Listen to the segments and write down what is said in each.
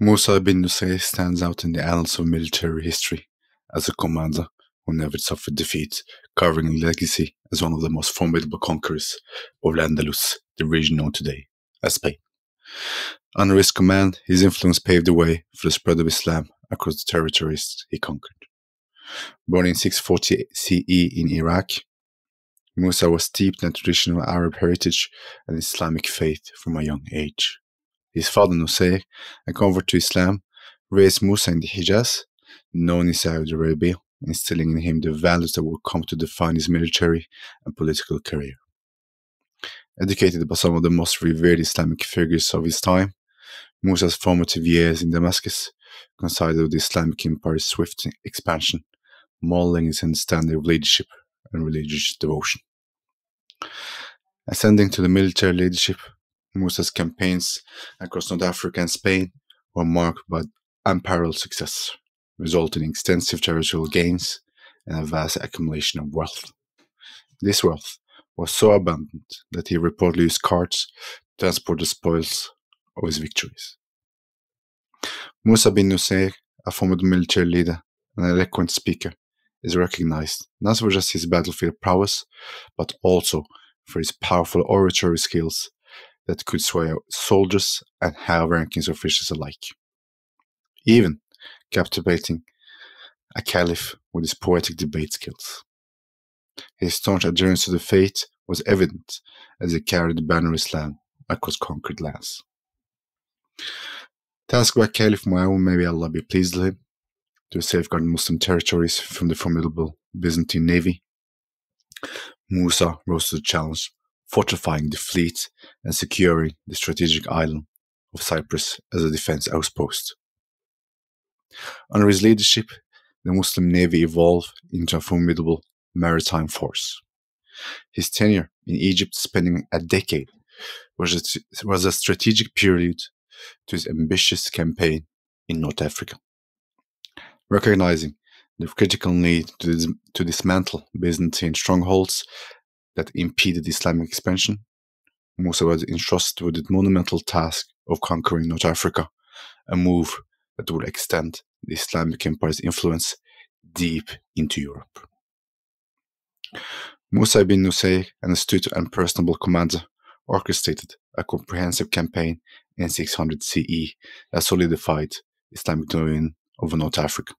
Musa ibn Nusayr stands out in the annals of military history as a commander who never suffered defeat, carving a legacy as one of the most formidable conquerors of Al-Andalus, the region known today as Spain. Under his command, his influence paved the way for the spread of Islam across the territories he conquered. Born in 640 CE in Iraq, Musa was steeped in traditional Arab heritage and Islamic faith from a young age. His father Nusayr, a convert to Islam, raised Musa in the Hijaz, known in Saudi Arabia, instilling in him the values that would come to define his military and political career. Educated by some of the most revered Islamic figures of his time, Musa's formative years in Damascus coincided with the Islamic Empire's swift expansion, modeling his understanding of leadership and religious devotion. Ascending to the military leadership, Musa's campaigns across North Africa and Spain were marked by unparalleled success, resulting in extensive territorial gains and a vast accumulation of wealth. This wealth was so abundant that he reportedly used carts to transport the spoils of his victories. Musa ibn Nusayr, a formidable military leader and an eloquent speaker, is recognized not for just his battlefield prowess, but also for his powerful oratory skills that could sway soldiers and high-ranking officials alike, even captivating a caliph with his poetic debate skills. His staunch adherence to the faith was evident as he carried the banner of Islam across conquered lands. Tasked by Caliph Muawiyah, may Allah be pleased with him, to safeguard Muslim territories from the formidable Byzantine navy, Musa rose to the challenge, fortifying the fleet and securing the strategic island of Cyprus as a defense outpost. Under his leadership, the Muslim navy evolved into a formidable maritime force. His tenure in Egypt, spanning a decade, was a strategic prelude to his ambitious campaign in North Africa. Recognizing the critical need to dismantle Byzantine strongholds that impeded Islamic expansion, Musa was entrusted with the monumental task of conquering North Africa, a move that would extend the Islamic Empire's influence deep into Europe. Musa ibn Nusayr, an astute and personable commander, orchestrated a comprehensive campaign in 600 CE that solidified Islamic dominion over North Africa.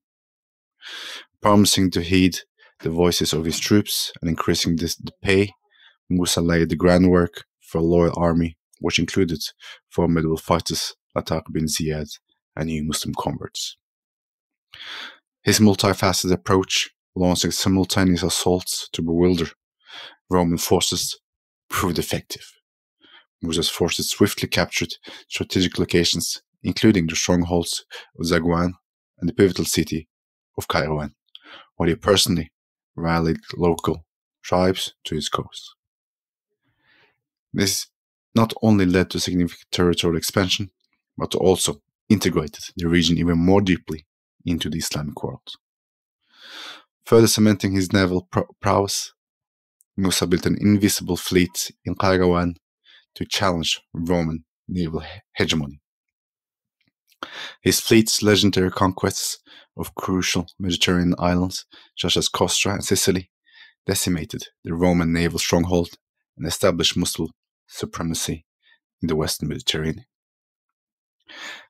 Promising to heed the voices of his troops and increasing the pay, Musa laid the groundwork for a loyal army which included formidable fighters like Tariq bin Ziyad and new Muslim converts. His multifaceted approach, launching simultaneous assaults to bewilder Roman forces, proved effective. Musa's forces swiftly captured strategic locations, including the strongholds of Zagwan and the pivotal city of Kairouan, while he personally rallied local tribes to his cause. This not only led to significant territorial expansion, but also integrated the region even more deeply into the Islamic world. Further cementing his naval prowess, Musa built an invisible fleet in Kairouan to challenge Roman naval hegemony. His fleet's legendary conquests of crucial Mediterranean islands such as Corsica and Sicily decimated the Roman naval stronghold and established Muslim supremacy in the Western Mediterranean.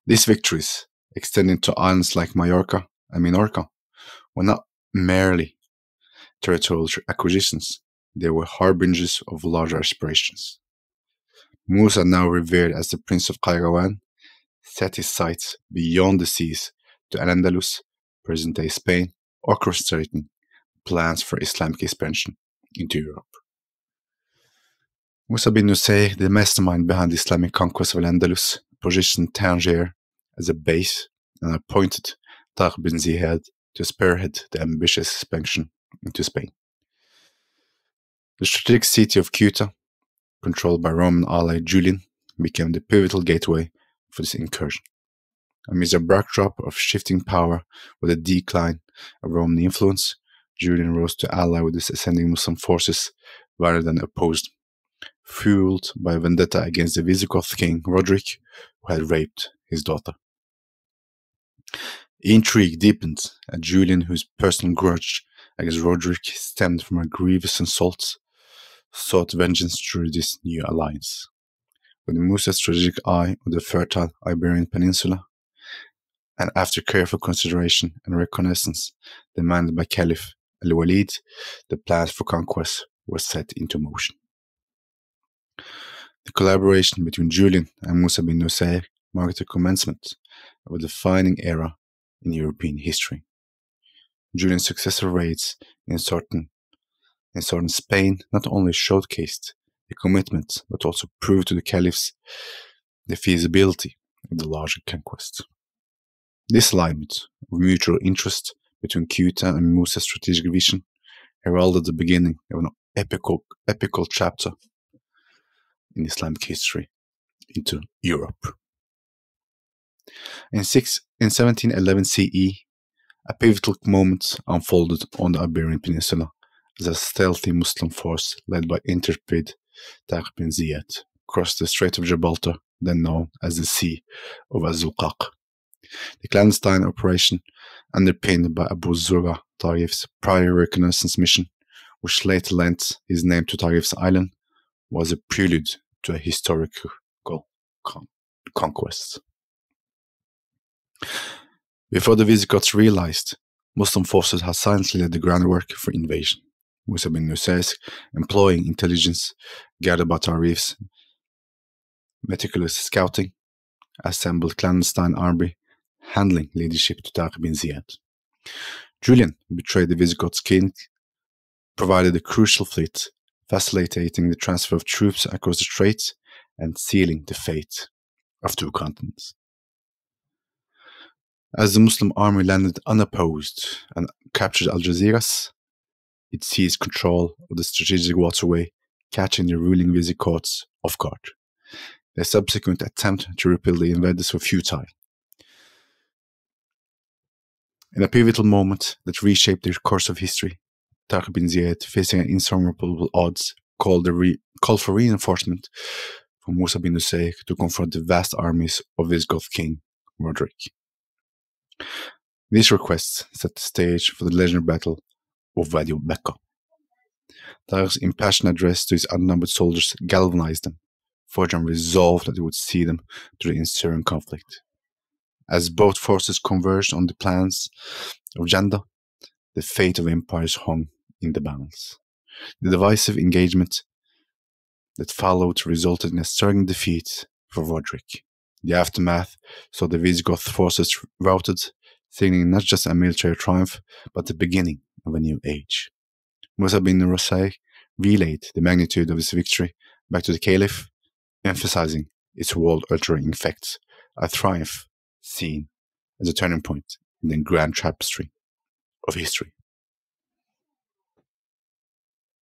These victories, extending to islands like Majorca and Minorca, were not merely territorial acquisitions, they were harbingers of larger aspirations. Musa, now revered as the Prince of Kairouan, set his sights beyond the seas to Al-Andalus, present-day Spain, orchestrating plans for Islamic expansion into Europe. Musa ibn Nusayr, the mastermind behind the Islamic conquest of Al-Andalus, positioned Tangier as a base and appointed Tariq bin Ziyad to spearhead the ambitious expansion into Spain. The strategic city of Ceuta, controlled by Roman ally Julian, became the pivotal gateway for this incursion. Amidst a backdrop of shifting power with a decline of Roman influence, Julian rose to ally with the ascending Muslim forces rather than oppose them, fueled by a vendetta against the Visigoth king Roderick, who had raped his daughter. Intrigue deepened, and Julian, whose personal grudge against Roderick stemmed from a grievous insult, sought vengeance through this new alliance. With Musa's strategic eye on the fertile Iberian Peninsula, and after careful consideration and reconnaissance demanded by Caliph Al-Walid, the plans for conquest were set into motion. The collaboration between Julian and Musa ibn Nusayr marked the commencement of a defining era in European history. Julian's successful raids in southern Spain not only showcased the commitment, but also proved to the caliphs the feasibility of the larger conquest. This alignment of mutual interest between Ceuta and Musa's strategic vision heralded the beginning of an epical chapter in Islamic history into Europe. In 1711 CE, a pivotal moment unfolded on the Iberian Peninsula as a stealthy Muslim force led by intrepid Tariq bin Ziyad crossed the Strait of Gibraltar, then known as the Sea of Az-Zuqaq. The clandestine operation, underpinned by Abu Zur'a Tarif's prior reconnaissance mission, which later lent his name to Tarif's island, was a prelude to a historical conquest. Before the Visigoths realized, Muslim forces had silently laid the groundwork for invasion. Musa ibn Nusayr, employing intelligence gathered by Tarif's meticulous scouting, assembled clandestine army, handling leadership to Tariq bin Ziyad. Julian betrayed the Visigoths king, provided a crucial fleet, facilitating the transfer of troops across the strait and sealing the fate of two continents. As the Muslim army landed unopposed and captured Algeciras, it seized control of the strategic waterway, catching the ruling Visigoths off guard. Their subsequent attempt to repel the invaders were futile. In a pivotal moment that reshaped the course of history, Tariq bin Ziyad, facing insurmountable odds, called for reinforcement from Musa ibn Nusayr to confront the vast armies of Visigoth king Roderick. These requests set the stage for the legendary battle of Wadi Bekka. Tariq's impassioned address to his outnumbered soldiers galvanized them, forging resolve that he would see them through the ensuing conflict. As both forces converged on the plans of Janda, the fate of empires hung in the balance. The divisive engagement that followed resulted in a stirring defeat for Roderick. The aftermath saw the Visigoth forces routed, signaling not just a military triumph, but the beginning of a new age. Musa ibn Nusayr relayed the magnitude of his victory back to the Caliph, emphasizing its world-altering effects, a triumph seen as a turning point in the grand tapestry of history.